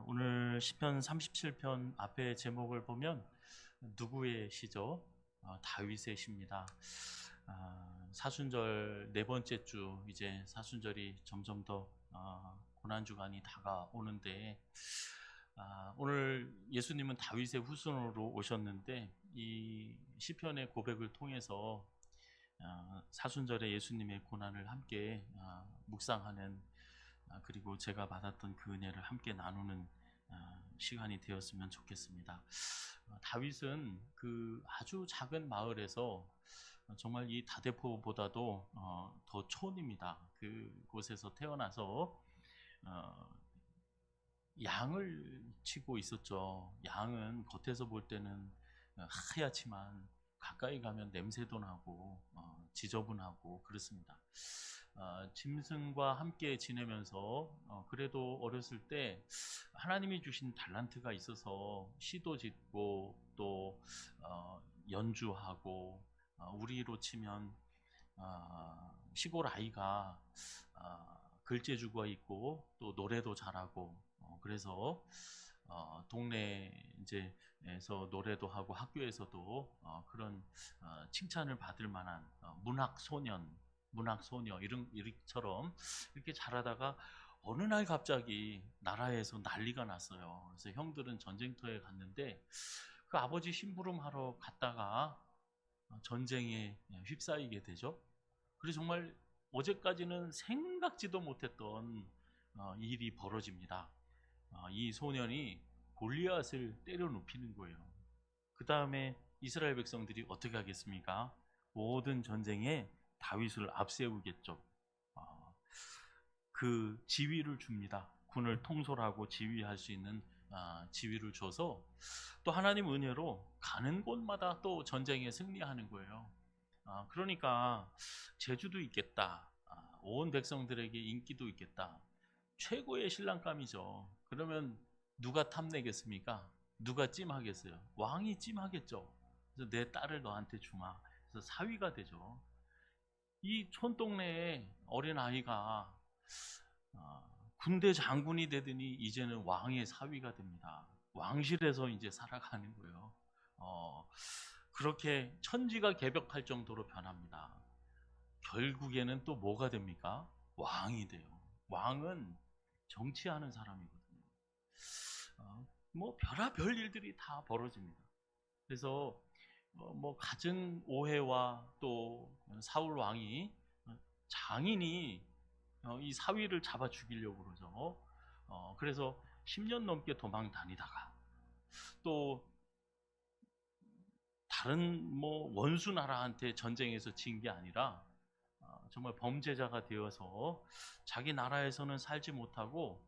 오늘 시편 37편 앞에 제목을 보면 누구의 시죠? 다윗의 시입니다. 사순절 네 번째 주, 이제 사순절이 점점 더 고난주간이 다가오는데, 오늘 예수님은 다윗의 후손으로 오셨는데 이 시편의 고백을 통해서 사순절에 예수님의 고난을 함께 묵상하는, 그리고 제가 받았던 그 은혜를 함께 나누는 시간이 되었으면 좋겠습니다. 다윗은 그 아주 작은 마을에서 정말 이 다대포보다도 더 촌입니다. 그곳에서 태어나서 양을 치고 있었죠. 양은 겉에서 볼 때는 하얗지만 가까이 가면 냄새도 나고 지저분하고 그렇습니다. 짐승과 함께 지내면서 그래도 어렸을 때 하나님이 주신 달란트가 있어서 시도 짓고 또 연주하고, 우리로 치면 시골 아이가 글재주가 있고 또 노래도 잘하고, 그래서 동네 이제에서 노래도 하고 학교에서도 그런 칭찬을 받을 만한 문학소녀 이름처럼 이렇게 자라다가 어느 날 갑자기 나라에서 난리가 났어요. 그래서 형들은 전쟁터에 갔는데 그 아버지 심부름하러 갔다가 전쟁에 휩싸이게 되죠. 그래서 정말 어제까지는 생각지도 못했던 일이 벌어집니다. 이 소년이 골리앗을 때려 눕히는 거예요. 그 다음에 이스라엘 백성들이 어떻게 하겠습니까? 모든 전쟁에 다윗을 앞세우겠죠. 그 지위를 줍니다. 군을 통솔하고 지휘할 수 있는 지위를 줘서 또 하나님 은혜로 가는 곳마다 또 전쟁에 승리하는 거예요. 그러니까 재주도 있겠다. 온 백성들에게 인기도 있겠다. 최고의 신랑감이죠. 그러면 누가 탐내겠습니까? 누가 찜하겠어요? 왕이 찜하겠죠. 그래서 내 딸을 너한테 주마. 그래서 사위가 되죠. 이 촌동네에 어린 아이가 군대 장군이 되더니 이제는 왕의 사위가 됩니다. 왕실에서 이제 살아가는 거예요. 그렇게 천지가 개벽할 정도로 변합니다. 결국에는 또 뭐가 됩니까? 왕이 돼요. 왕은 정치하는 사람이거든요. 뭐 별의별 일들이 다 벌어집니다. 그래서 뭐 갖은 오해와 또 사울 왕이 장인이 이 사위를 잡아 죽이려고 그러죠. 그래서 10년 넘게 도망 다니다가 또 다른 뭐 원수 나라한테 전쟁에서 진 게 아니라 정말 범죄자가 되어서 자기 나라에서는 살지 못하고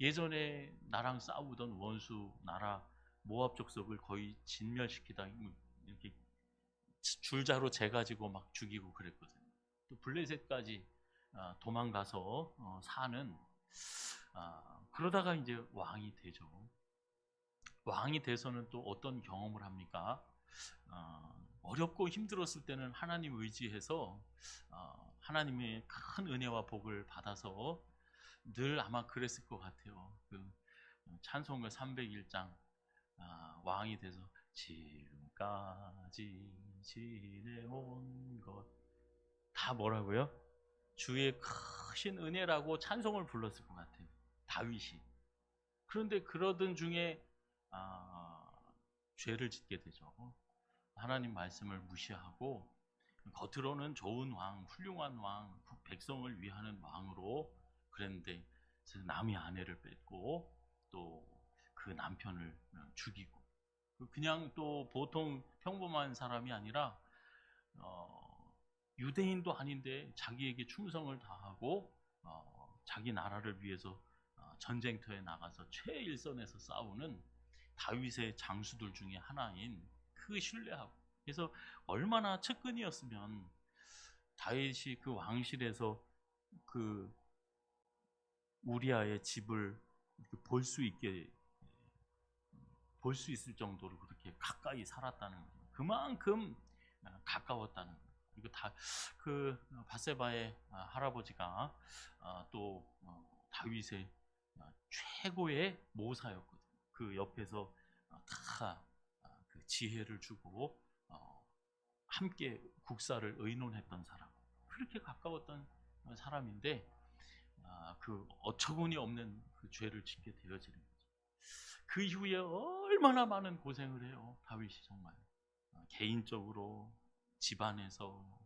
예전에 나랑 싸우던 원수 나라 모압 족속을 거의 진멸시키다 이렇게 줄자로 재가지고 막 죽이고 그랬거든요. 또 블레셋까지 도망가서 사는, 그러다가 이제 왕이 되죠. 왕이 돼서는 또 어떤 경험을 합니까? 어렵고 힘들었을 때는 하나님 의지해서 하나님의 큰 은혜와 복을 받아서 늘 아마 그랬을 것 같아요. 찬송가 301장, 왕이 돼서 지금까지 지내온 것 다 뭐라고요? 주의 크신 은혜라고 찬송을 불렀을 것 같아요. 다윗이. 그런데 그러던 중에 죄를 짓게 되죠. 하나님 말씀을 무시하고 겉으로는 좋은 왕, 훌륭한 왕, 백성을 위하는 왕으로 그랬는데 남의 아내를 뺏고 또 그 남편을 죽이고, 그냥 또 보통 평범한 사람이 아니라 유대인도 아닌데 자기에게 충성을 다하고 자기 나라를 위해서 전쟁터에 나가서 최일선에서 싸우는 다윗의 장수들 중에 하나인 그 신뢰하고, 그래서 얼마나 측근이었으면 다윗이 그 왕실에서 그 우리아의 집을 볼 수 있게 볼 수 있을 정도로 그렇게 가까이 살았다는 거예요. 그만큼 가까웠다는 거예요. 그리고 그 바세바의 할아버지가 또 다윗의 최고의 모사였거든요. 그 옆에서 다 그 지혜를 주고 함께 국사를 의논했던 사람, 그렇게 가까웠던 사람인데 그 어처구니 없는 그 죄를 짓게 되어지는 거죠. 그 이후에 얼마나 많은 고생을 해요, 다윗이 정말. 개인적으로, 집안에서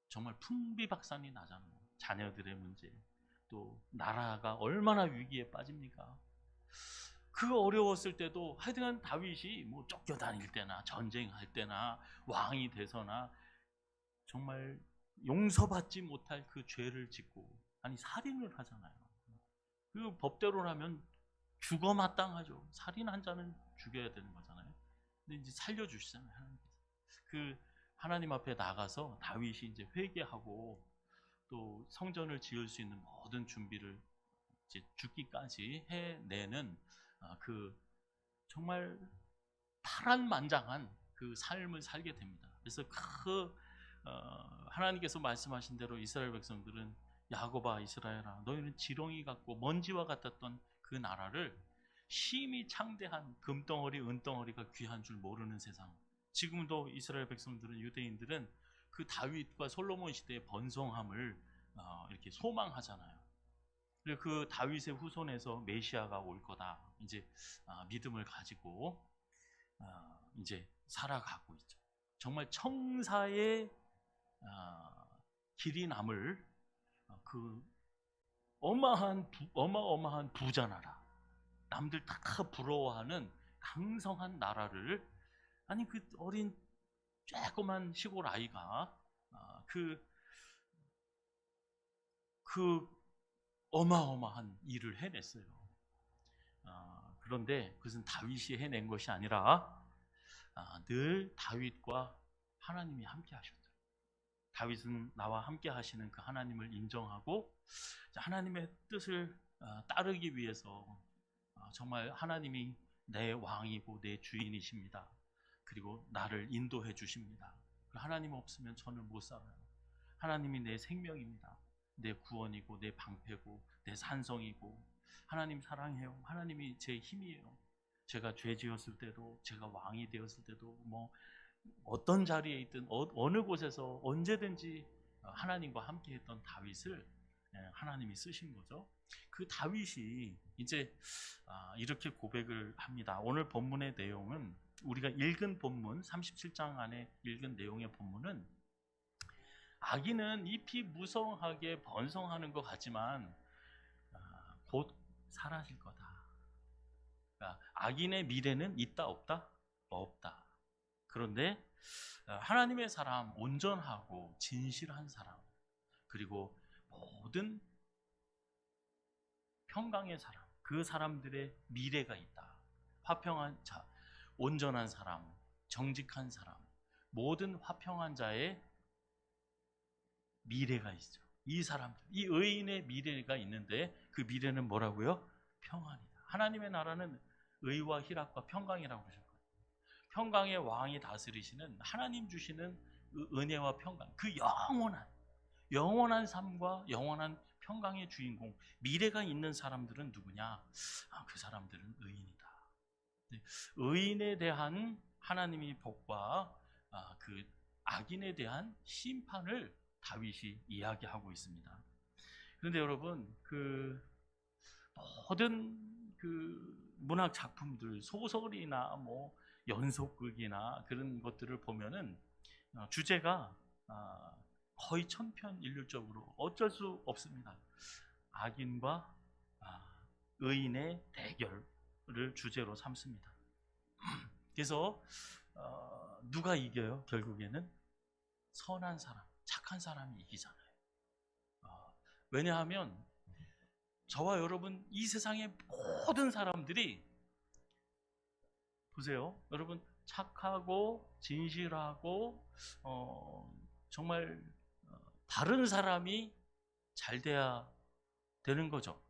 정말 풍비박산이 나잖아요. 자녀들의 문제, 또 나라가 얼마나 위기에 빠집니까? 그 어려웠을 때도 하여튼 다윗이 뭐 쫓겨다닐 때나 전쟁할 때나 왕이 돼서나 정말 용서받지 못할 그 죄를 짓고, 아니 살인을 하잖아요. 그 법대로라면 죽어 마땅하죠. 살인한 자는 죽여야 되는 거잖아요. 근데 이제 살려주시잖아요, 하나님께서. 그 하나님 앞에 나가서 다윗이 이제 회개하고 또 성전을 지을 수 있는 모든 준비를 이제 죽기까지 해내는 그 정말 파란만장한 그 삶을 살게 됩니다. 그래서 하나님께서 말씀하신 대로 이스라엘 백성들은 야곱아 이스라엘아 너희는 지렁이 같고 먼지와 같았던 그 나라를 심히 창대한 금덩어리 은덩어리가 귀한 줄 모르는 세상. 지금도 이스라엘 백성들은, 유대인들은 그 다윗과 솔로몬 시대의 번성함을 이렇게 소망하잖아요. 그리고 그 다윗의 후손에서 메시아가 올 거다, 이제 믿음을 가지고 이제 살아가고 있죠. 정말 청사의 길이 남을 그 어마어마한 부자 나라, 남들 다 부러워하는 강성한 나라를, 아니 그 어린 조그만 시골 아이가 그 어마어마한 일을 해냈어요. 그런데 그것은 다윗이 해낸 것이 아니라 늘 다윗과 하나님이 함께 하셨죠. 다윗은 나와 함께 하시는 그 하나님을 인정하고 하나님의 뜻을 따르기 위해서 정말 하나님이 내 왕이고 내 주인이십니다. 그리고 나를 인도해 주십니다. 하나님 없으면 저는 못 살아요. 하나님이 내 생명입니다. 내 구원이고 내 방패고 내 산성이고, 하나님 사랑해요. 하나님이 제 힘이에요. 제가 죄 지었을 때도, 제가 왕이 되었을 때도, 뭐 어떤 자리에 있든 어느 곳에서 언제든지 하나님과 함께 했던 다윗을 하나님이 쓰신 거죠. 그 다윗이 이제 이렇게 고백을 합니다. 오늘 본문의 내용은, 우리가 읽은 본문 37장 안에 읽은 내용의 본문은, 악인은 잎이 무성하게 번성하는 것 같지만 곧 사라질 거다. 그러니까 악인의 미래는 있다 없다? 없다. 그런데 하나님의 사람, 온전하고 진실한 사람, 그리고 모든 평강의 사람, 그 사람들의 미래가 있다. 화평한 자, 온전한 사람, 정직한 사람, 모든 화평한 자의 미래가 있죠. 이 사람들, 이 의인의 미래가 있는데 그 미래는 뭐라고요? 평안이다. 하나님의 나라는 의와 희락과 평강이라고 그러셨거든요. 평강의 왕이 다스리시는 하나님 주시는 은혜와 평강, 그 영원한 삶과 영원한 평강의 주인공, 미래가 있는 사람들은 누구냐? 그 사람들은 의인이다. 의인에 대한 하나님의 복과 그 악인에 대한 심판을 다윗이 이야기하고 있습니다. 그런데 여러분, 그 모든 그 문학 작품들, 소설이나 뭐 연속극이나 그런 것들을 보면은 주제가 거의 천편일률적으로 어쩔 수 없습니다. 악인과 의인의 대결을 주제로 삼습니다. 그래서 누가 이겨요? 결국에는 선한 사람, 착한 사람이 이기잖아요. 왜냐하면 저와 여러분, 이 세상의 모든 사람들이, 보세요, 여러분, 착하고 진실하고 정말 바른 사람이 잘 돼야 되는 거죠.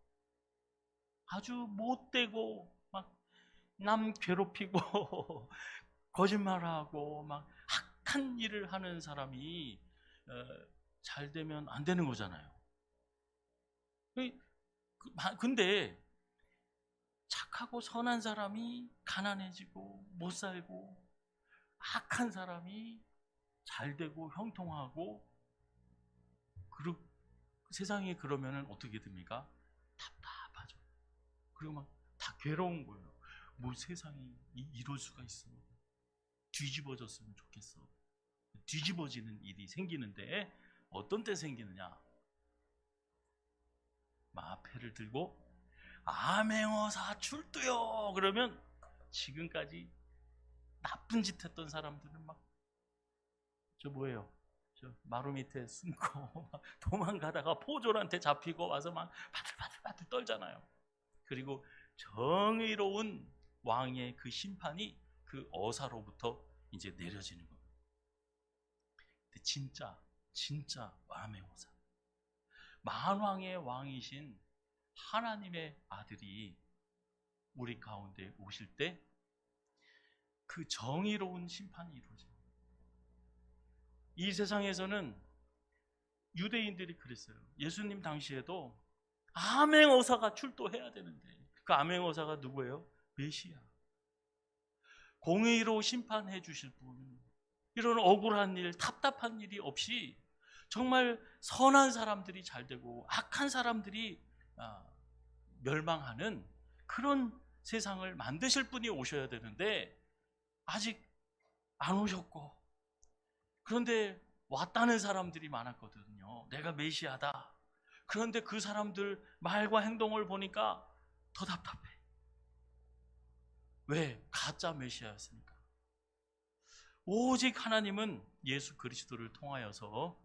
아주 못되고 막 남 괴롭히고 거짓말하고 막 악한 일을 하는 사람이 잘 되면 안 되는 거잖아요. 근데 착하고 선한 사람이 가난해지고 못 살고, 악한 사람이 잘 되고 형통하고, 세상에 그러면은 어떻게 됩니까? 답답하죠. 그리고 막 다 괴로운 거예요. 뭐 세상이 이럴 수가 있어. 뒤집어졌으면 좋겠어. 뒤집어지는 일이 생기는데 어떤 때 생기느냐? 마패를 들고 암행어사 출두요. 그러면 지금까지 나쁜 짓 했던 사람들은 막 저 뭐예요? 저 마루 밑에 숨고 막 도망가다가 포졸한테 잡히고 와서 막 바들바들 떨잖아요. 그리고 정의로운 왕의 그 심판이 그 어사로부터 이제 내려지는 겁니다. 근데 진짜 암행어사, 만왕의 왕이신 하나님의 아들이 우리 가운데 오실 때 그 정의로운 심판이 이루어져요. 이 세상에서는 유대인들이 그랬어요. 예수님 당시에도 암행어사가 출도해야 되는데, 그 암행어사가 누구예요? 메시아. 공의로 심판해 주실 분. 이런 억울한 일, 답답한 일이 없이 정말 선한 사람들이 잘 되고 악한 사람들이 멸망하는 그런 세상을 만드실 분이 오셔야 되는데 아직 안 오셨고, 그런데 왔다는 사람들이 많았거든요. 내가 메시아다. 그런데 그 사람들 말과 행동을 보니까 더 답답해. 왜? 가짜 메시아였으니까. 오직 하나님은 예수 그리스도를 통하여서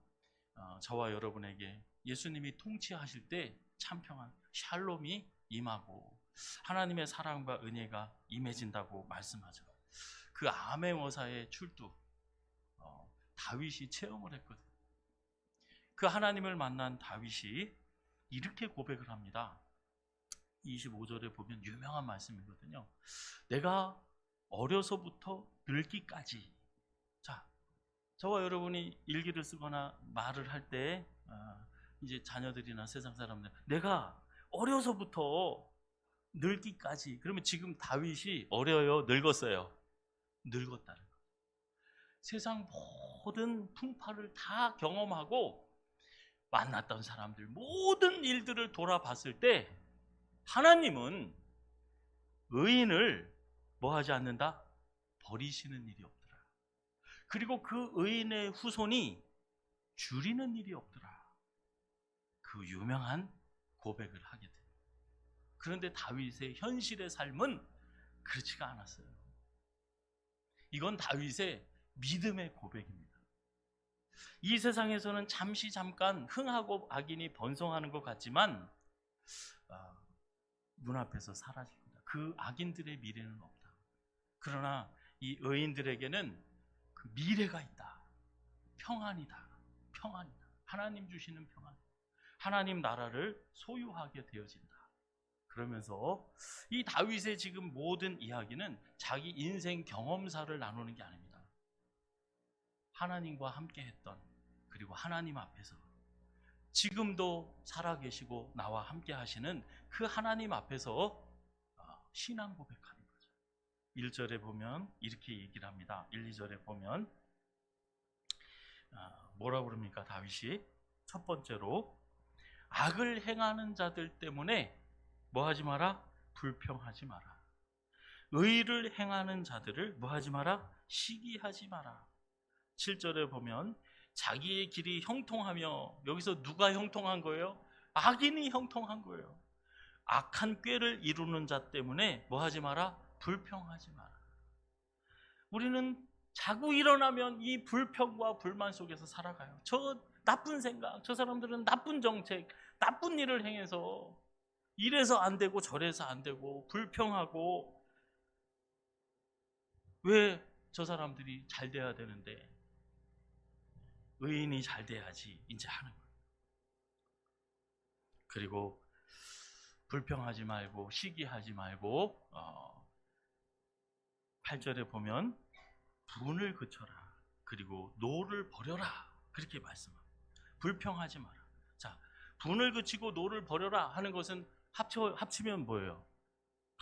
저와 여러분에게 예수님이 통치하실 때 참평한 샬롬이 임하고 하나님의 사랑과 은혜가 임해진다고 말씀하죠. 그 암행어사의 출두, 다윗이 체험을 했거든요. 그 하나님을 만난 다윗이 이렇게 고백을 합니다. 25절에 보면 유명한 말씀이거든요. 내가 어려서부터 늙기까지. 자, 저와 여러분이 일기를 쓰거나 말을 할 때 이제 자녀들이나 세상 사람들, 내가 어려서부터 늙기까지. 그러면 지금 다윗이 어려요, 늙었어요? 늙었다는 거예요. 세상 모든 풍파를 다 경험하고 만났던 사람들, 모든 일들을 돌아봤을 때 하나님은 의인을 뭐 하지 않는다? 버리시는 일이 없더라. 그리고 그 의인의 후손이 줄이는 일이 없더라. 그 유명한 고백을 하게 됩니다. 그런데 다윗의 현실의 삶은 그렇지가 않았어요. 이건 다윗의 믿음의 고백입니다. 이 세상에서는 잠깐 흥하고 악인이 번성하는 것 같지만 눈앞에서 사라집니다. 그 악인들의 미래는 없다. 그러나 이 의인들에게는 그 미래가 있다. 평안이다. 평안이다. 하나님 주시는 평안. 하나님 나라를 소유하게 되어진다. 그러면서 이 다윗의 지금 모든 이야기는 자기 인생 경험사를 나누는 게 아닙니다. 하나님과 함께 했던, 그리고 하나님 앞에서 지금도 살아계시고 나와 함께 하시는 그 하나님 앞에서 신앙 고백하는 거죠. 1절에 보면 이렇게 얘기를 합니다. 1, 2절에 보면 뭐라 그럽니까? 다윗이 첫 번째로 악을 행하는 자들 때문에 뭐 하지 마라? 불평하지 마라. 의를 행하는 자들을 뭐 하지 마라? 시기하지 마라. 7절에 보면 자기의 길이 형통하며, 여기서 누가 형통한 거예요? 악인이 형통한 거예요. 악한 꾀를 이루는 자 때문에 뭐 하지 마라? 불평하지 마라. 우리는 자고 일어나면 이 불평과 불만 속에서 살아가요. 저 나쁜 생각, 저 사람들은 나쁜 정책, 나쁜 일을 행해서 이래서 안 되고 저래서 안 되고 불평하고, 왜 저 사람들이 잘 돼야 되는데 의인이 잘 돼야지 이제 하는 거예요. 그리고 불평하지 말고 시기하지 말고 8절에 보면 분을 그쳐라. 그리고 노를 버려라. 그렇게 말씀합니다. 불평하지 마라. 자, 분을 그치고 노를 버려라 하는 것은 합치면 뭐예요?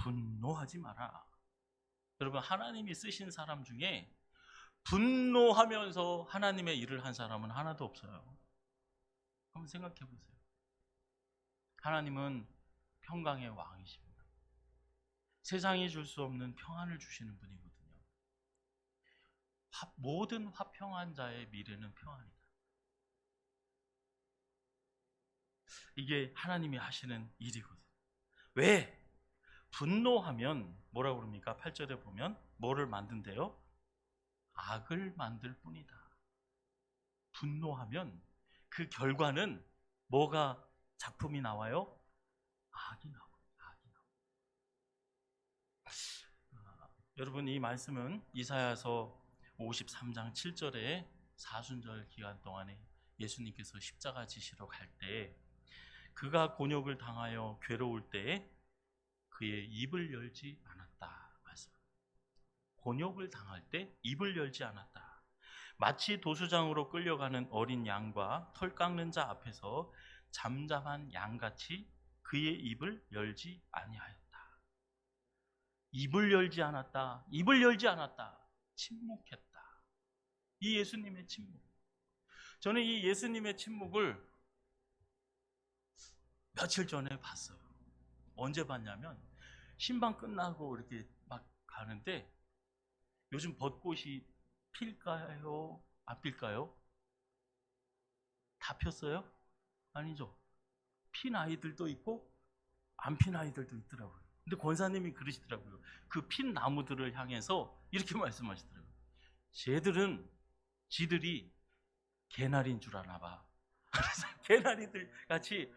분노하지 마라. 여러분, 하나님이 쓰신 사람 중에 분노하면서 하나님의 일을 한 사람은 하나도 없어요. 한번 생각해 보세요. 하나님은 평강의 왕이십니다. 세상이 줄 수 없는 평안을 주시는 분이거든요. 모든 화평한 자의 미래는 평안이다. 이게 하나님이 하시는 일이거든요. 왜? 분노하면 뭐라고 그럽니까? 8절에 보면 뭐를 만든대요? 악을 만들 뿐이다. 분노하면 그 결과는 뭐가 작품이 나와요? 악이 나와요. 여러분, 이 말씀은 이사야서 53장 7절에 사순절 기간 동안에 예수님께서 십자가 지시러 갈 때 그가 곤욕을 당하여 괴로울 때에 그의 입을 열지 않았다. 말씀. 곤욕을 당할 때 입을 열지 않았다. 마치 도수장으로 끌려가는 어린 양과 털 깎는 자 앞에서 잠잠한 양같이 그의 입을 열지 아니하였다. 입을 열지 않았다. 입을 열지 않았다. 침묵했다. 이 예수님의 침묵. 저는 이 예수님의 침묵을 며칠 전에 봤어요. 언제 봤냐면 신방 끝나고 이렇게 막 가는데 요즘 벚꽃이 필까요? 안 필까요? 다 폈어요? 아니죠. 핀 아이들도 있고 안 핀 아이들도 있더라고요. 근데 권사님이 그러시더라고요. 그 핀 나무들을 향해서 이렇게 말씀하시더라고요. 지들이 개나리인 줄 아나 봐. 그래서 개나리들 같이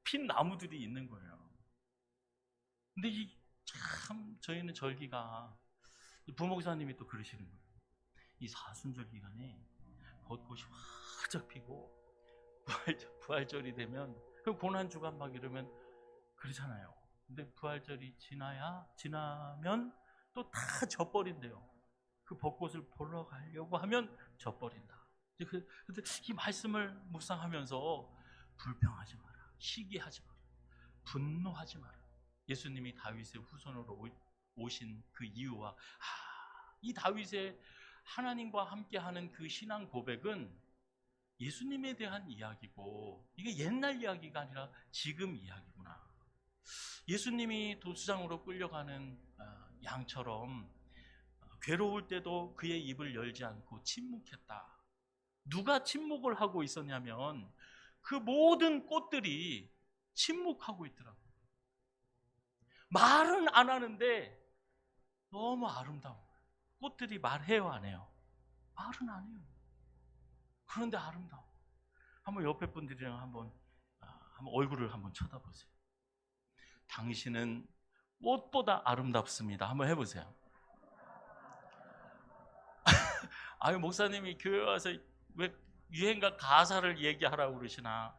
핀 나무들이 있는 거예요. 근데 참 저희는 절기가 부목사님이 또 그러시는 거예요. 이 사순절 기간에 벚꽃이 활짝 피고 부활절이 되면 그 고난주간 막 이러면 그러잖아요. 근데 부활절이 지나면 또 다 져버린대요. 그 벚꽃을 보러 가려고 하면 져버린다. 근데 이 말씀을 묵상하면서 불평하지 마라, 시기하지 마라, 분노하지 마라. 예수님이 다윗의 후손으로 오신 그 이유와 이 다윗의 하나님과 함께하는 그 신앙 고백은 예수님에 대한 이야기고 이게 옛날 이야기가 아니라 지금 이야기구나. 예수님이 도수장으로 끌려가는 양처럼 괴로울 때도 그의 입을 열지 않고 침묵했다. 누가 침묵을 하고 있었냐면 그 모든 꽃들이 침묵하고 있더라고요. 말은 안 하는데 너무 아름다운 거예요. 꽃들이 말해요, 안 해요? 말은 안 해요. 그런데 아름다워. 한번 옆에 분들이랑 한번 얼굴을 한번 쳐다보세요. 당신은 꽃보다 아름답습니다. 한번 해보세요. 아유, 목사님이 교회 와서 왜 유행가 가사를 얘기하라고 그러시나?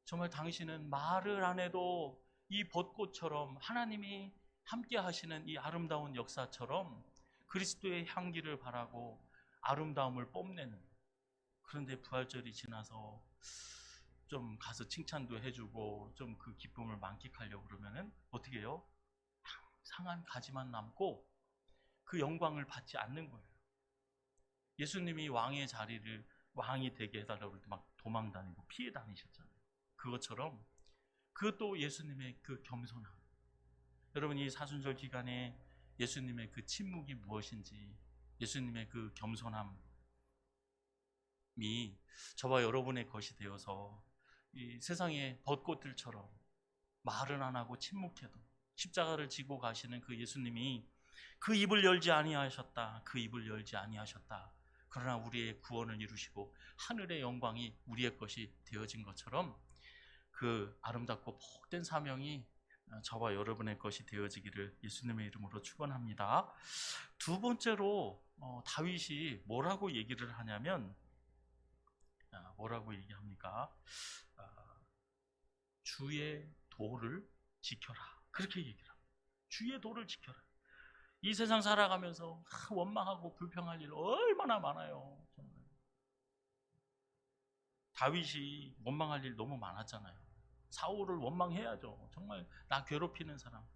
정말 당신은 말을 안 해도 이 벚꽃처럼 하나님이 함께 하시는 이 아름다운 역사처럼 그리스도의 향기를 바라고 아름다움을 뽐내는. 그런데 부활절이 지나서 좀 가서 칭찬도 해주고 좀 그 기쁨을 만끽하려고 그러면은 어떻게 해요? 상한 가지만 남고 그 영광을 받지 않는 거예요. 예수님이 왕의 자리를 왕이 되게 해달라고 할 때 막 도망 다니고 피해 다니셨잖아요. 그것처럼 그것도 예수님의 그 겸손함. 여러분, 이 사순절 기간에 예수님의 그 침묵이 무엇인지, 예수님의 그 겸손함이 저와 여러분의 것이 되어서 이 세상의 벚꽃들처럼 말은 안 하고 침묵해도 십자가를 지고 가시는 그 예수님이 그 입을 열지 아니하셨다. 그 입을 열지 아니하셨다. 그러나 우리의 구원을 이루시고 하늘의 영광이 우리의 것이 되어진 것처럼 그 아름답고 복된 사명이 저와 여러분의 것이 되어지기를 예수님의 이름으로 축원합니다. 두 번째로 다윗이 뭐라고 얘기를 하냐면 뭐라고 얘기합니까? 주의 도를 지켜라. 그렇게 얘기를 합니다. 주의 도를 지켜라. 이 세상 살아가면서 원망하고 불평할 일 얼마나 많아요. 정말. 다윗이 원망할 일 너무 많았잖아요. 사울을 원망해야죠. 정말 나 괴롭히는 사람.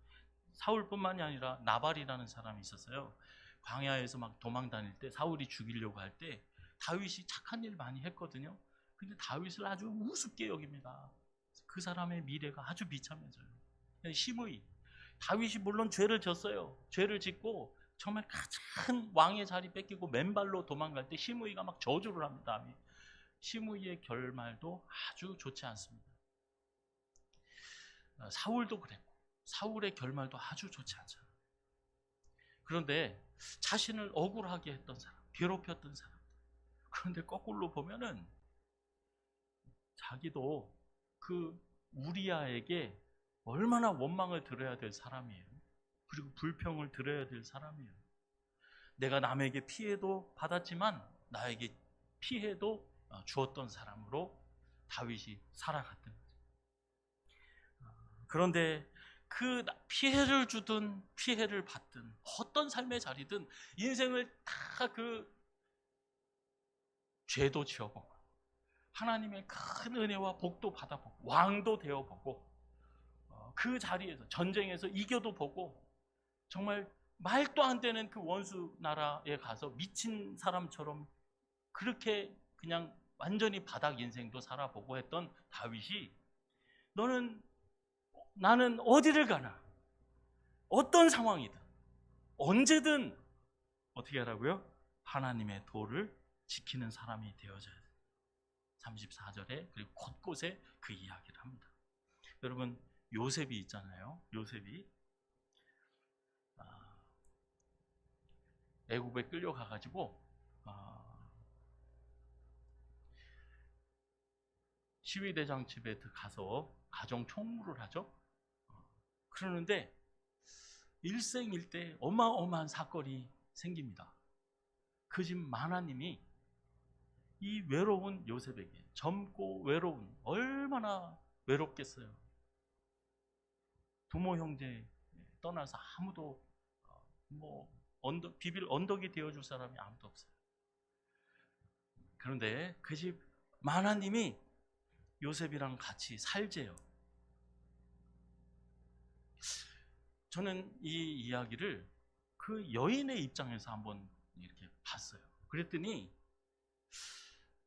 사울뿐만이 아니라 나발이라는 사람이 있었어요. 광야에서 막 도망 다닐 때 사울이 죽이려고 할 때 다윗이 착한 일 많이 했거든요. 근데 다윗을 아주 우습게 여깁니다. 그 사람의 미래가 아주 비참해져요. 시므이, 다윗이 물론 죄를 졌어요. 죄를 짓고 정말 가장 왕의 자리 뺏기고 맨발로 도망갈 때 시므이가 막 저주를 합니다. 시므이의 결말도 아주 좋지 않습니다. 사울도 그랬고 사울의 결말도 아주 좋지 않잖아요. 그런데 자신을 억울하게 했던 사람, 괴롭혔던 사람, 그런데 거꾸로 보면은 자기도 그 우리아에게 얼마나 원망을 들어야 될 사람이에요. 그리고 불평을 들어야 될 사람이에요. 내가 남에게 피해도 받았지만 나에게 피해도 주었던 사람으로 다윗이 살아갔던 거죠. 그런데 그 피해를 주든 피해를 받든 어떤 삶의 자리든 인생을 다 그 죄도 지어보고 하나님의 큰 은혜와 복도 받아보고 왕도 되어보고 그 자리에서 전쟁에서 이겨도 보고 정말 말도 안 되는 그 원수 나라에 가서 미친 사람처럼 그렇게 그냥 완전히 바닥 인생도 살아보고 했던 다윗이 나는 어디를 가나 어떤 상황이든 언제든 어떻게 하라고요? 하나님의 도를 지키는 사람이 되어져야 돼요. 34절에 그리고 곳곳에 그 이야기를 합니다. 여러분 요셉이 있잖아요. 요셉이 애굽에 끌려가가지고 시위대장 집에 가서 가정 총무를 하죠. 그러는데 일생일대 어마어마한 사건이 생깁니다. 그 집 마나님이 이 외로운 요셉에게 젊고 외로운 얼마나 외롭겠어요. 부모 형제 떠나서 아무도 비빌 언덕이 되어줄 사람이 아무도 없어요. 그런데 그 집 마나님이 요셉이랑 같이 살재요. 저는 이 이야기를 그 여인의 입장에서 한번 이렇게 봤어요. 그랬더니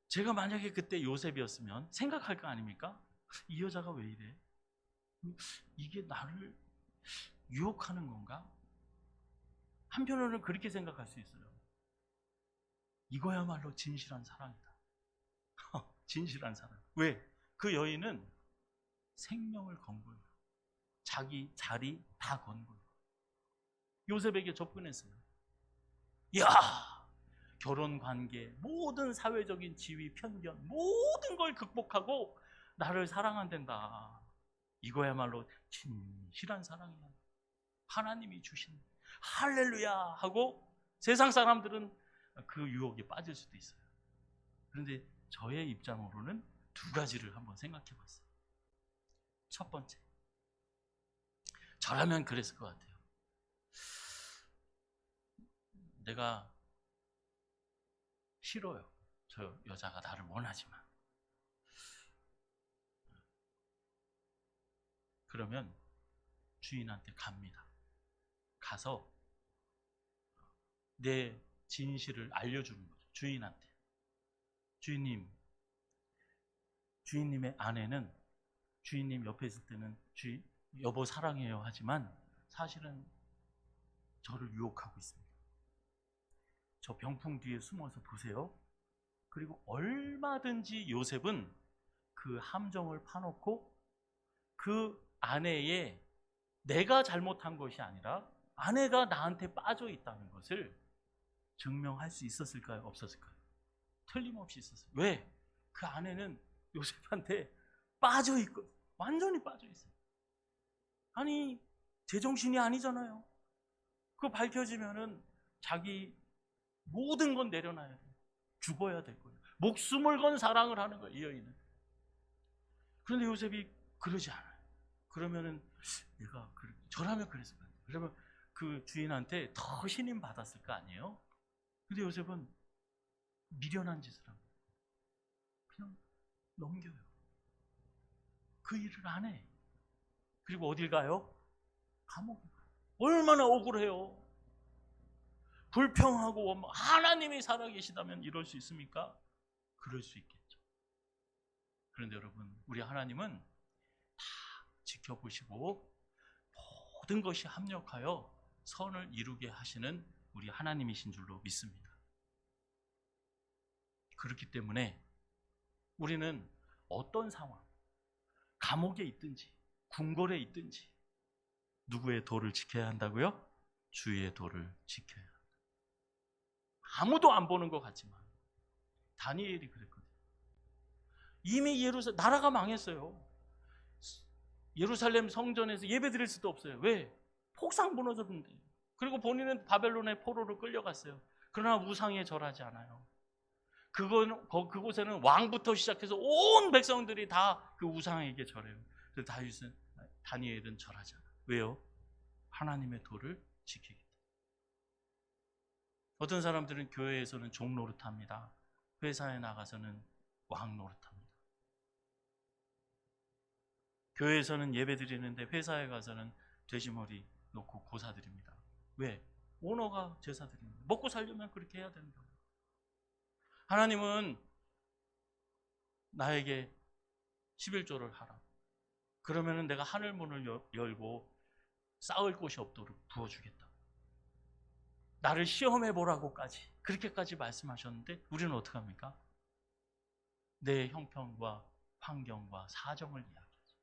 제가 만약에 그때 요셉이었으면 생각할 거 아닙니까? 이 여자가 왜 이래? 이게 나를 유혹하는 건가? 한편으로는 그렇게 생각할 수 있어요. 이거야말로 진실한 사랑이다. 진실한 사랑. 왜? 그 여인은 생명을 건 거예요. 자기 자리 다 건 거예요. 요셉에게 접근했어요. 야, 결혼 관계, 모든 사회적인 지위, 편견, 모든 걸 극복하고 나를 사랑한단다. 이거야말로 진실한 사랑이야. 하나님이 주신 할렐루야 하고 세상 사람들은 그 유혹에 빠질 수도 있어요. 그런데 저의 입장으로는 두 가지를 한번 생각해 봤어요. 첫 번째, 저라면 그랬을 것 같아요. 내가 싫어요. 저 여자가 나를 원하지만. 그러면 주인한테 갑니다. 가서 내 진실을 알려주는 거죠. 주인한테. 주인님의 아내는 주인님 옆에 있을 때는 여보 사랑해요 하지만 사실은 저를 유혹하고 있습니다. 저 병풍 뒤에 숨어서 보세요. 그리고 얼마든지 요셉은 그 함정을 파놓고 그 아내의 내가 잘못한 것이 아니라 아내가 나한테 빠져 있다는 것을 증명할 수 있었을까요? 없었을까요? 틀림없이 있었어요. 왜? 그 아내는 요셉한테 빠져 있고 완전히 빠져 있어요. 아니 제정신이 아니잖아요. 그거 밝혀지면은 자기 모든 건 내려놔야 돼요. 죽어야 될 거예요. 목숨을 건 사랑을 하는 거예요, 이 여인은. 그런데 요셉이 그러지 않아요. 그러면은 저라면 그랬을 거예요. 그러면 그 주인한테 더 신임 받았을 거 아니에요? 근데 요셉은 미련한 짓을 합니다. 그냥 넘겨요. 그 일을 안 해. 그리고 어딜 가요? 감옥에 가요. 얼마나 억울해요. 불평하고 하나님이 살아계시다면 이럴 수 있습니까? 그럴 수 있겠죠. 그런데 여러분, 우리 하나님은 다 지켜보시고 모든 것이 합력하여 선을 이루게 하시는 우리 하나님이신 줄로 믿습니다. 그렇기 때문에 우리는 어떤 상황, 감옥에 있든지 궁궐에 있든지 누구의 도를 지켜야 한다고요? 주의 도를 지켜야 합니다. 아무도 안 보는 것 같지만 다니엘이 그랬거든요. 이미 나라가 망했어요. 예루살렘 성전에서 예배 드릴 수도 없어요. 왜? 폭삭 무너졌는데. 그리고 본인은 바벨론의 포로로 끌려갔어요. 그러나 우상에 절하지 않아요. 그곳에는 왕부터 시작해서 온 백성들이 다 그 우상에게 절해요. 그래서 다니엘은 절하지 않아요. 왜요? 하나님의 도를 지키기 때문에. 어떤 사람들은 교회에서는 종 노릇합니다. 회사에 나가서는 왕 노릇합니다. 교회에서는 예배 드리는데 회사에 가서는 돼지머리 놓고 고사 드립니다. 왜? 오너가 제사 드립니다. 먹고 살려면 그렇게 해야 되는 거예요. 하나님은 나에게 11조를 하라. 그러면 내가 하늘 문을 열고 쌓을 곳이 없도록 부어주겠다. 나를 시험해 보라고까지 그렇게까지 말씀하셨는데 우리는 어떻게 합니까? 내 형편과 환경과 사정을 이야기하죠.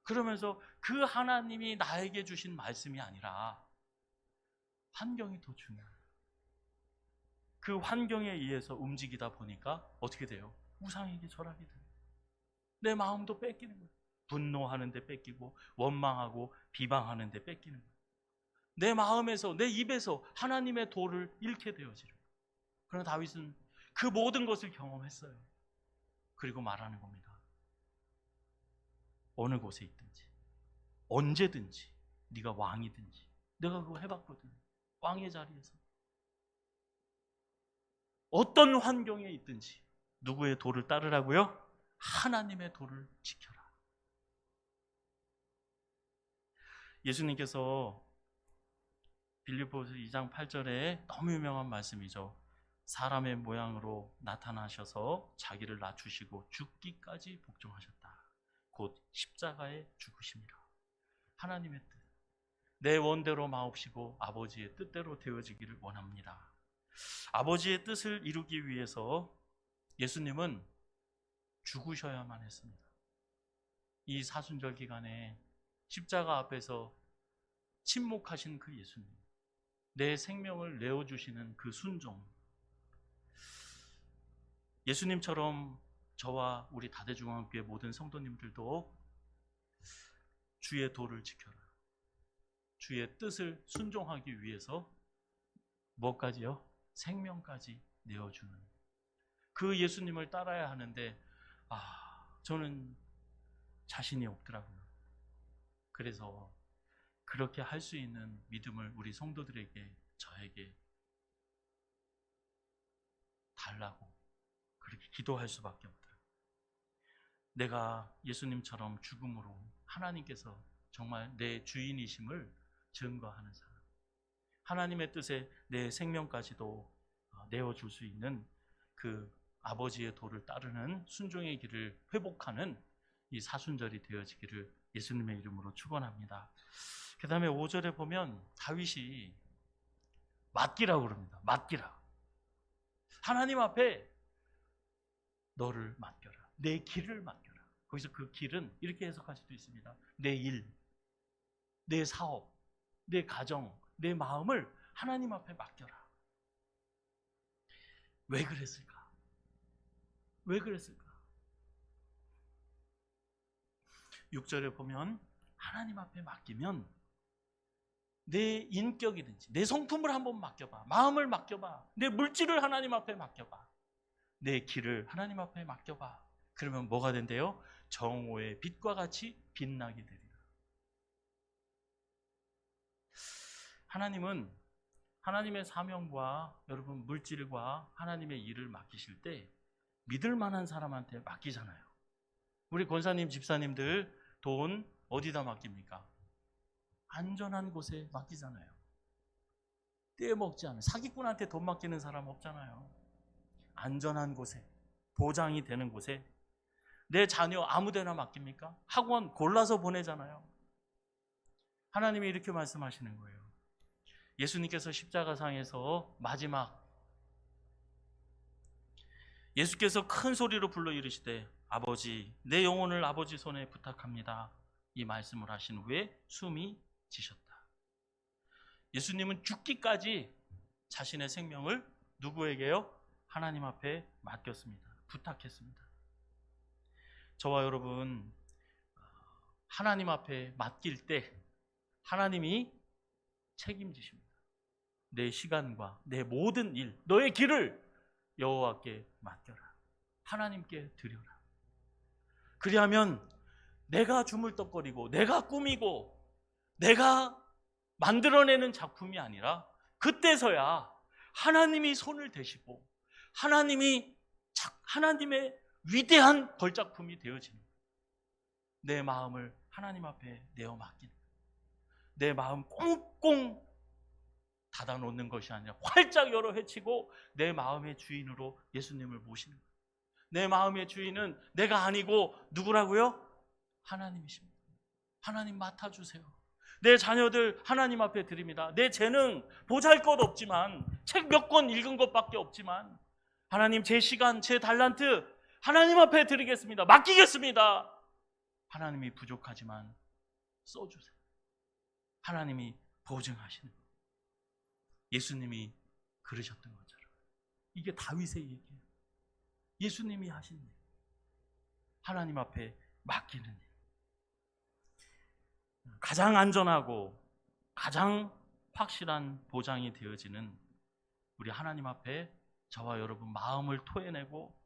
그러면서 그 하나님이 나에게 주신 말씀이 아니라 환경이 더 중요해요. 그 환경에 의해서 움직이다 보니까 어떻게 돼요? 우상에게 절하게 돼요. 내 마음도 뺏기는 거예요. 분노하는데 뺏기고 원망하고 비방하는데 뺏기는 거예요. 내 마음에서 내 입에서 하나님의 도를 잃게 되어지는 거예요. 그러나 다윗은 그 모든 것을 경험했어요. 그리고 말하는 겁니다. 어느 곳에 있든지 언제든지 네가 왕이든지 내가 그거 해봤거든. 왕의 자리에서 어떤 환경에 있든지 누구의 도를 따르라고요? 하나님의 도를 지켜라. 예수님께서 빌립보서 2장 8절에 너무 유명한 말씀이죠. 사람의 모양으로 나타나셔서 자기를 낮추시고 죽기까지 복종하셨다. 곧 십자가에 죽으심이라. 하나님의 뜻, 내 원대로 마옵시고 아버지의 뜻대로 되어지기를 원합니다. 아버지의 뜻을 이루기 위해서 예수님은 죽으셔야만 했습니다. 이 사순절 기간에 십자가 앞에서 침묵하신 그 예수님, 내 생명을 내어주시는 그 순종, 예수님처럼 저와 우리 다대중앙교회 모든 성도님들도 주의 도를 지켜라, 주의 뜻을 순종하기 위해서 뭐까지요? 생명까지 내어주는 그 예수님을 따라야 하는데 저는 자신이 없더라고요. 그래서 그렇게 할 수 있는 믿음을 우리 성도들에게, 저에게 달라고 그렇게 기도할 수밖에 없더라고요. 내가 예수님처럼 죽음으로 하나님께서 정말 내 주인이심을 증거하는 사람, 하나님의 뜻에 내 생명까지도 내어줄 수 있는 그 아버지의 도를 따르는 순종의 길을 회복하는 이 사순절이 되어지기를 예수님의 이름으로 축원합니다. 그 다음에 5절에 보면 다윗이 맡기라고 그럽니다. 맡기라. 하나님 앞에 너를 맡겨라. 내 길을 맡겨라. 거기서 그 길은 이렇게 해석할 수도 있습니다. 내 일, 내 사업, 내 가정, 내 마음을 하나님 앞에 맡겨라. 왜 그랬을까? 왜 그랬을까? 6절에 보면 하나님 앞에 맡기면 내 인격이든지 내 성품을 한번 맡겨봐. 마음을 맡겨봐. 내 물질을 하나님 앞에 맡겨봐. 내 길을 하나님 앞에 맡겨봐. 그러면 뭐가 된대요? 정오의 빛과 같이 빛나게 되리라. 하나님은 하나님의 사명과 여러분 물질과 하나님의 일을 맡기실 때 믿을 만한 사람한테 맡기잖아요. 우리 권사님, 집사님들 돈 어디다 맡깁니까? 안전한 곳에 맡기잖아요. 떼먹지 않아요. 사기꾼한테 돈 맡기는 사람 없잖아요. 안전한 곳에, 보장이 되는 곳에. 내 자녀 아무데나 맡깁니까? 학원 골라서 보내잖아요. 하나님이 이렇게 말씀하시는 거예요. 예수님께서 십자가상에서 마지막 예수께서 큰 소리로 불러 이르시되 아버지 내 영혼을 아버지 손에 부탁합니다. 이 말씀을 하신 후에 숨이 지셨다. 예수님은 죽기까지 자신의 생명을 누구에게요? 하나님 앞에 맡겼습니다. 부탁했습니다. 저와 여러분 하나님 앞에 맡길 때 하나님이 책임지십니다. 내 시간과 내 모든 일, 너의 길을 여호와께 맡겨라. 하나님께 드려라. 그리하면 내가 주물떡거리고 내가 꾸미고 내가 만들어내는 작품이 아니라 그때서야 하나님이 손을 대시고 하나님의 위대한 걸작품이 되어지는 거예요. 내 마음을 하나님 앞에 내어 맡기는 거예요. 내 마음 꽁꽁 닫아놓는 것이 아니라 활짝 열어 헤치고 내 마음의 주인으로 예수님을 모시는 거예요. 내 마음의 주인은 내가 아니고 누구라고요? 하나님이십니다. 하나님 맡아주세요. 내 자녀들 하나님 앞에 드립니다. 내 재능 보잘것없지만 책 몇 권 읽은 것밖에 없지만 하나님 제 시간, 제 달란트 하나님 앞에 드리겠습니다. 맡기겠습니다. 하나님이 부족하지만 써주세요. 하나님이 보증하시는 거예요. 예수님이 그러셨던 것처럼. 이게 다윗의 얘기예요. 예수님이 하신 일. 하나님 앞에 맡기는 일. 가장 안전하고 가장 확실한 보장이 되어지는 우리 하나님 앞에 저와 여러분 마음을 토해내고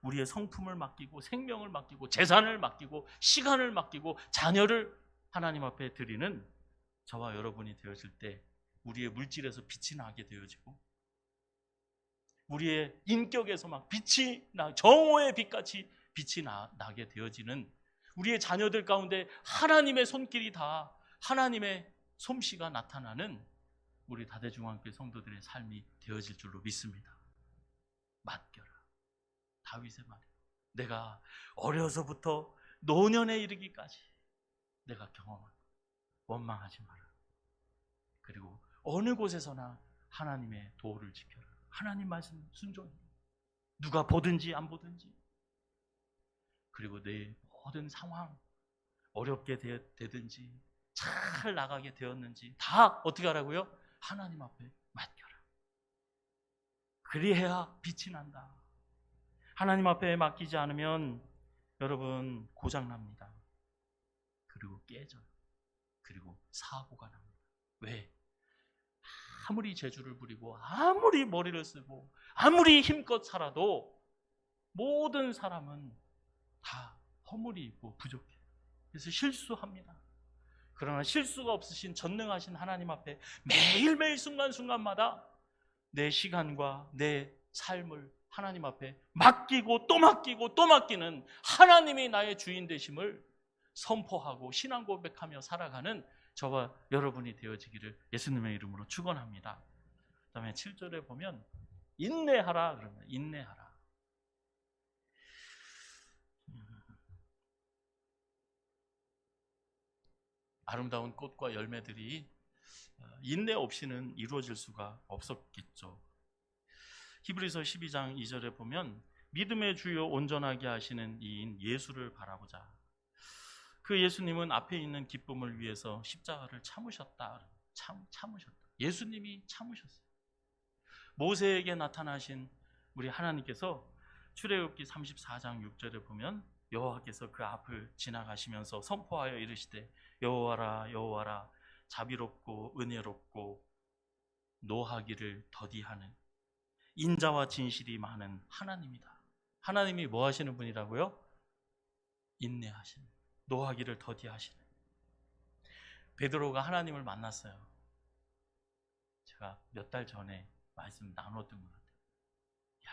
우리의 성품을 맡기고 생명을 맡기고 재산을 맡기고 시간을 맡기고 자녀를 하나님 앞에 드리는 저와 여러분이 되어질 때 우리의 물질에서 빛이 나게 되어지고 우리의 인격에서 막 빛이 나 정오의 빛같이 빛이 나게 되어지는 우리의 자녀들 가운데 하나님의 손길이 다 하나님의 솜씨가 나타나는 우리 다대중앙교회 성도들의 삶이 되어질 줄로 믿습니다. 맡겨라. 다윗의 말이에요. 내가 어려서부터 노년에 이르기까지 내가 경험한 원망하지 마라. 그리고 어느 곳에서나 하나님의 도를 지켜라. 하나님 말씀 순종해. 누가 보든지 안 보든지. 그리고 내 모든 상황 어렵게 되든지 잘 나가게 되었는지 다 어떻게 하라고요? 하나님 앞에 맡겨라. 그리해야 빛이 난다. 하나님 앞에 맡기지 않으면 여러분 고장납니다. 그리고 깨져요. 그리고 사고가 납니다. 왜? 아무리 재주를 부리고 아무리 머리를 쓰고 아무리 힘껏 살아도 모든 사람은 다 허물이 있고 부족해요. 그래서 실수합니다. 그러나 실수가 없으신 전능하신 하나님 앞에 매일매일 순간순간마다 내 시간과 내 삶을 하나님 앞에 맡기고 또 맡기고 또 맡기는 하나님이 나의 주인 되심을 선포하고 신앙 고백하며 살아가는 저와 여러분이 되어지기를 예수님의 이름으로 축원합니다. 그 다음에 7절에 보면 인내하라 그러면 인내하라. 아름다운 꽃과 열매들이 인내 없이는 이루어질 수가 없었겠죠. 히브리서 12장 2절에 보면 믿음의 주요 온전하게 하시는 이인 예수를 바라보자. 그 예수님은 앞에 있는 기쁨을 위해서 십자가를 참으셨다. 참으셨다. 예수님이 참으셨어요. 모세에게 나타나신 우리 하나님께서 출애굽기 34장 6절에 보면 여호와께서 그 앞을 지나가시면서 선포하여 이르시되 여호와라 여호와라 자비롭고 은혜롭고 노하기를 더디하는 인자와 진실이 많은 하나님이다. 하나님이 뭐 하시는 분이라고요? 인내하시는, 노하기를 더디하시는. 베드로가 하나님을 만났어요. 제가 몇 달 전에 말씀 나눴던 것 같아요. 야,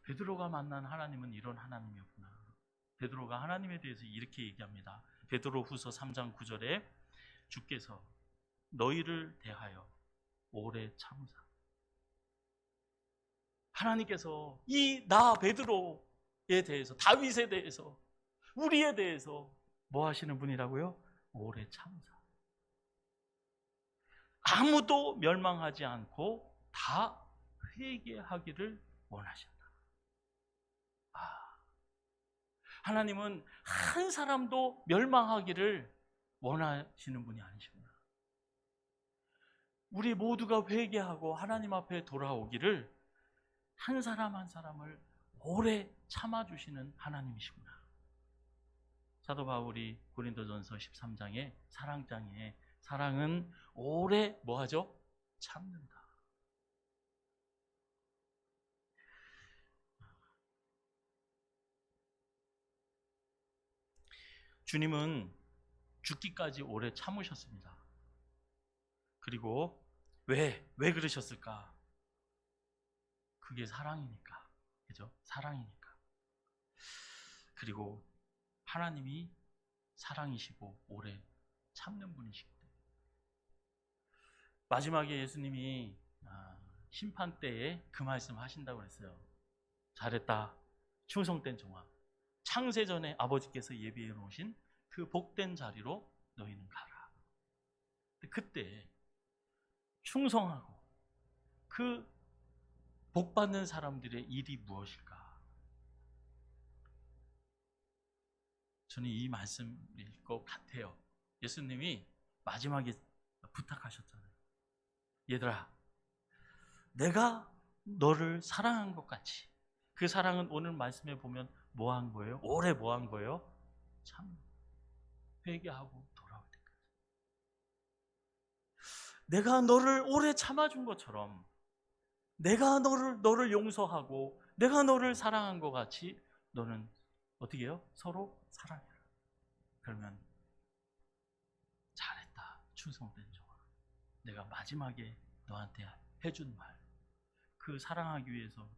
베드로가 만난 하나님은 이런 하나님이었구나. 베드로가 하나님에 대해서 이렇게 얘기합니다. 베드로 후서 3장 9절에 주께서 너희를 대하여 오래 참으사. 하나님께서 이 나 베드로에 대해서, 다윗에 대해서, 우리에 대해서 뭐 하시는 분이라고요? 오래 참으사. 아무도 멸망하지 않고 다 회개하기를 원하신다. 하나님은 한 사람도 멸망하기를 원하시는 분이 아니십니다. 우리 모두가 회개하고 하나님 앞에 돌아오기를 한 사람 한 사람을 오래 참아주시는 하나님이십니다. 사도 바울이 고린도전서 13장에 사랑장에 사랑은 오래 뭐하죠? 참는다. 주님은 죽기까지 오래 참으셨습니다. 그리고 왜 그러셨을까? 그게 사랑이니까. 그죠? 사랑이니까. 그리고 하나님이 사랑이시고 오래 참는 분이시기 때문에. 마지막에 예수님이 심판 때에 그 말씀 하신다고 그랬어요. 잘했다. 충성된 종아. 창세전에 아버지께서 예비해 놓으신 그 복된 자리로 너희는 가라. 그때 충성하고 그 복받는 사람들의 일이 무엇일까? 저는 이 말씀일 것 같아요. 예수님이 마지막에 부탁하셨잖아요. 얘들아, 내가 너를 사랑한 것 같이. 그 사랑은 오늘 말씀에 보면 뭐 한 거예요? 오래 뭐 한 거예요? 참 회개하고 돌아올 때까지. 내가 너를 오래 참아준 것처럼 내가 너를 용서하고 내가 너를 사랑한 것 같이 너는 어떻게 해요? 서로 사랑해라. 그러면 잘했다. 충성된 종아. 내가 마지막에 너한테 해준 말, 그 사랑하기 위해서,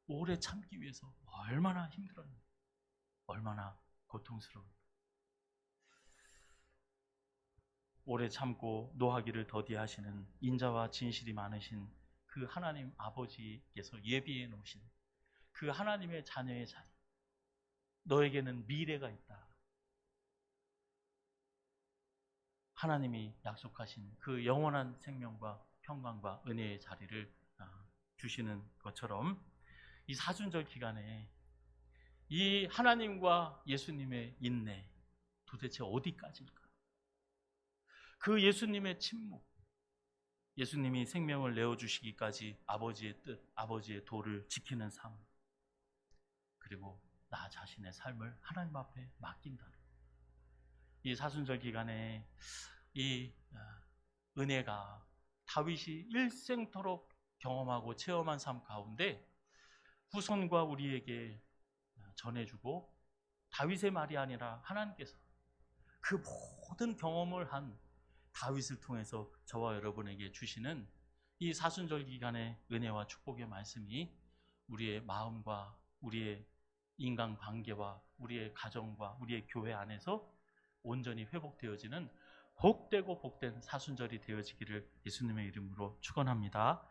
오래 참기 위해서 얼마나 힘들었는지, 얼마나 고통스러운지. 오래 참고 노하기를 더디하시는 인자와 진실이 많으신 그 하나님 아버지께서 예비해 놓으신 그 하나님의 자녀의 자리, 너에게는 미래가 있다. 하나님이 약속하신 그 영원한 생명과 평강과 은혜의 자리를 주시는 것처럼 이 사순절 기간에 이 하나님과 예수님의 인내 도대체 어디까지일까? 그 예수님의 침묵, 예수님이 생명을 내어주시기까지 아버지의 뜻, 아버지의 도를 지키는 삶, 그리고 나 자신의 삶을 하나님 앞에 맡긴다는 이 사순절 기간에 이 은혜가 다윗이 일생토록 경험하고 체험한 삶 가운데 후손과 우리에게 전해주고 다윗의 말이 아니라 하나님께서 그 모든 경험을 한 다윗을 통해서 저와 여러분에게 주시는 이 사순절 기간의 은혜와 축복의 말씀이 우리의 마음과 우리의 인간 관계와 우리의 가정과 우리의 교회 안에서 온전히 회복되어지는 복되고 복된 사순절이 되어지기를 예수님의 이름으로 축원합니다.